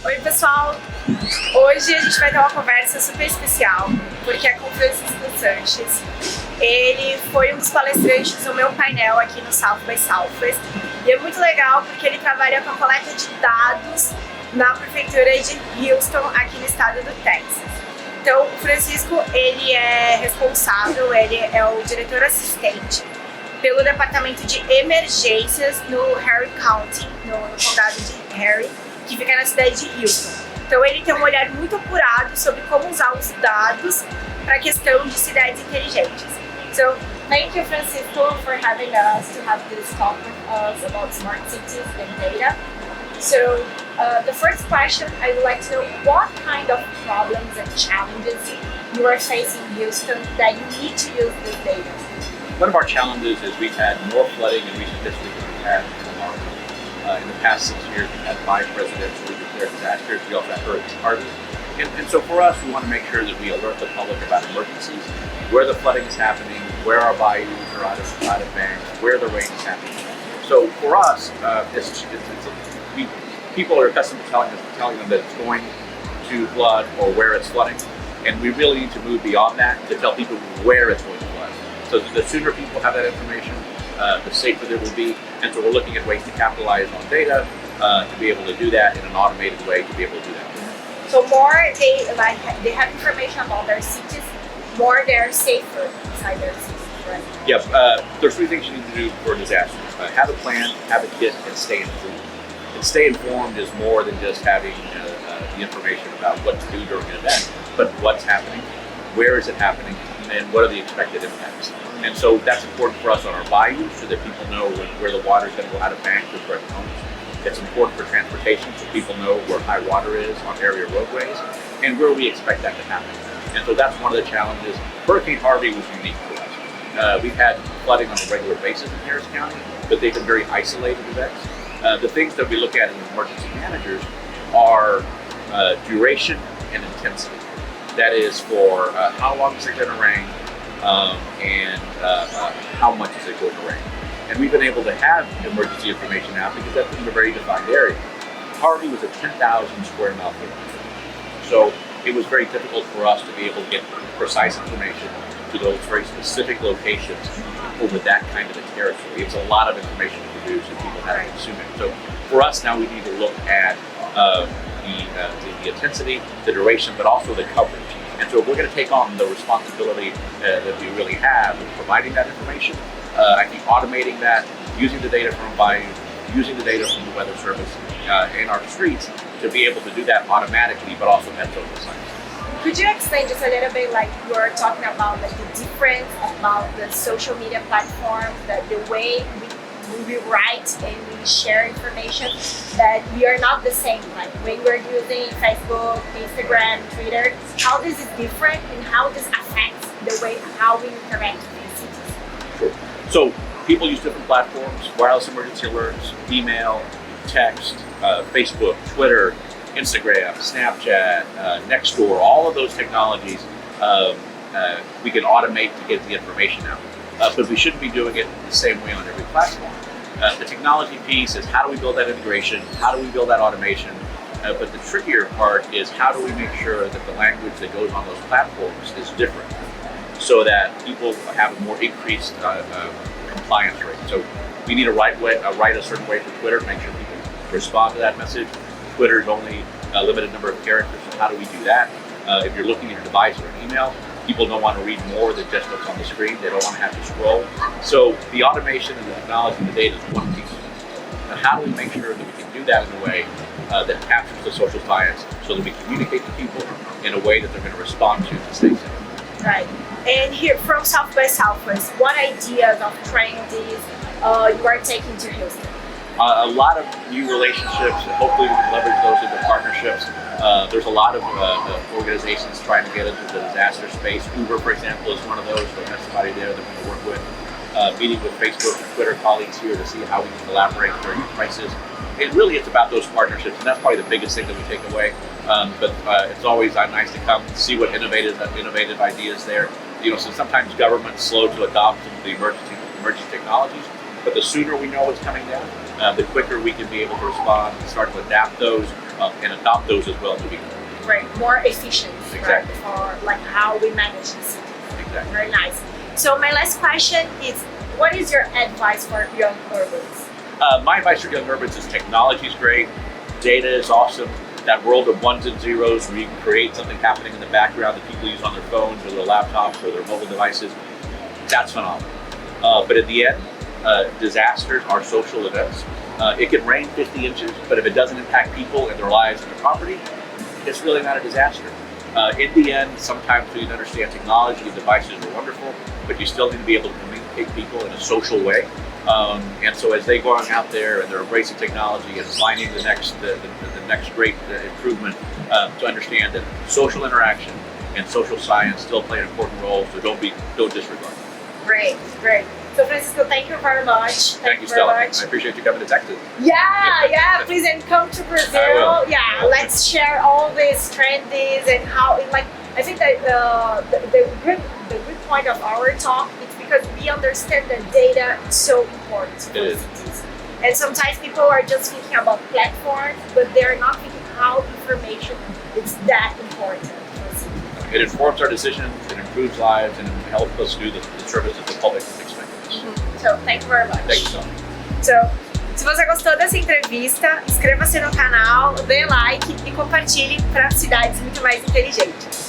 Oi pessoal, hoje a gente vai ter uma conversa super especial, porque é com o Francisco Sanchez. Ele foi um dos palestrantes do meu painel aqui no South by Southwest e é muito legal porque ele trabalha com a coleta de dados na prefeitura de Houston, aqui no estado do Texas. Então o Francisco, ele é responsável, ele é o diretor assistente pelo departamento de emergências no Harry County, no condado de Harry, que fica na cidade de Houston. Então ele tem um olhar muito apurado sobre como usar os dados para a questão de cidades inteligentes. So, thank you Francisco for having us to have this talk with us about smart cities and data. So, the first question, I would like to know what kind of problems and challenges you are facing in Houston that you need to use this data. One of our challenges is we've had more flooding in recent history than we've had in a long time. In the past 6 years, we've had 5 presidentially declared disasters. We also had Hurricane Harvey. And so for us, we want to make sure that we alert the public about emergencies, where the flooding is happening, where our bayous are out of banks, where the rain is happening. So for us, people are accustomed to telling them that it's going to flood or where it's flooding. And we really need to move beyond that to tell people where it's going to flood. So the sooner people have that information, the safer they will be. And so we're looking at ways to capitalize on data to be able to do that in an automated way to be able to do that. So more they have information about their cities, more they're safer inside their cities, right? Yeah, there's 3 things you need to do for disasters. Have a plan, have a kit, and stay informed. And stay informed is more than just having the information about what to do during an event, but what's happening, where is it happening, and what are the expected impacts. And so that's important for us on our bayous so that people know where the water is going to go out of banks or direct homes. It's important for transportation so people know where high water is on area roadways and where we expect that to happen. And so that's one of the challenges. Hurricane Harvey was unique for us. We've had flooding on a regular basis in Harris County, but they've been very isolated events. The things that we look at as emergency managers are duration and intensity. That is for how long is it going to rain and how much is it going to rain. And we've been able to have emergency information now because that's in a very defined area. Harvey was a 10,000 square mile footprint. So it was very difficult for us to be able to get precise information to those very specific locations over that kind of a territory. It's a lot of information to produce and people have to consume it. So for us now we need to look at the intensity, the duration, but also the coverage. And so if we're going to take on the responsibility that we really have in providing that information, I think automating that, using the data from bayou, using the data from the Weather Service in our streets to be able to do that automatically, but also at social science. Could you explain just a little bit, like you were talking about, like the difference about the social media platforms, that the way we write and we share information, that we are not the same. Like when we're using Facebook, Instagram, Twitter, how this is different and how this affects the way how we interact with the cities. Sure. So people use different platforms: wireless emergency alerts, email, text, Facebook, Twitter, Instagram, Snapchat, Nextdoor. All of those technologies we can automate to get the information out. But we shouldn't be doing it the same way on every platform. The technology piece is how do we build that integration, how do we build that automation, but the trickier part is how do we make sure that the language that goes on those platforms is different so that people have a more increased compliance rate. So we need to write a certain way for Twitter to make sure people respond to that message. Twitter is only a limited number of characters, so how do we do that? If you're looking at your device or an email, people don't want to read more than just what's on the screen. They don't want to have to scroll. So the automation and the technology and the data is one piece. Now how do we make sure that we can do that in a way that captures the social science so that we communicate to people in a way that they're going to respond to stay safe? Right. And here from South by Southwest, what ideas of trends you are taking to Houston? A lot of new relationships, and hopefully we can leverage those into partnerships. There's a lot of organizations trying to get into the disaster space. Uber, for example, is one of those. So that's somebody there that we can work with. Meeting with Facebook and Twitter colleagues here to see how we can collaborate during crisis. And really it's about those partnerships, and that's probably the biggest thing that we take away. But it's always nice to come and see what innovative ideas there. You know, so sometimes government's slow to adopt some of the emergency technologies, but the sooner we know what's coming down, the quicker we can be able to respond, start to adapt those, and adopt those as well moving forward. Right, more efficient, Exactly. right, for like how we manage the city. Exactly. Very nice. So my last question is, what is your advice for young urbans? My advice for young urbans is technology is great, data is awesome. That world of ones and zeros where you can create something happening in the background that people use on their phones or their laptops or their mobile devices, that's phenomenal. But at the end, disasters are social events. It can rain 50 inches, but if it doesn't impact people and their lives and their property, it's really not a disaster. In the end, sometimes we need to understand technology and devices are wonderful, but you still need to be able to communicate people in a social way. And so as they go on out there and they're embracing technology and finding the next great improvement, to understand that social interaction and social science still play an important role, so don't disregard. Great, great. So Francisco, thank you very much. Thank you, very Stella. much. I appreciate you coming to Texas. Yeah, please, and come to Brazil. I will. Yeah, let's share all these trends and how it, like, I think that the good point of our talk is because we understand that data is so important for cities. And sometimes people are just thinking about platforms, but they're not thinking how information is that important for cities. It informs our decisions, it improves lives, and it helps us do the services the public expects. So, thank you very much. Thank you so much. So, se você gostou dessa entrevista, inscreva-se no canal, dê like e compartilhe para cidades muito mais inteligentes.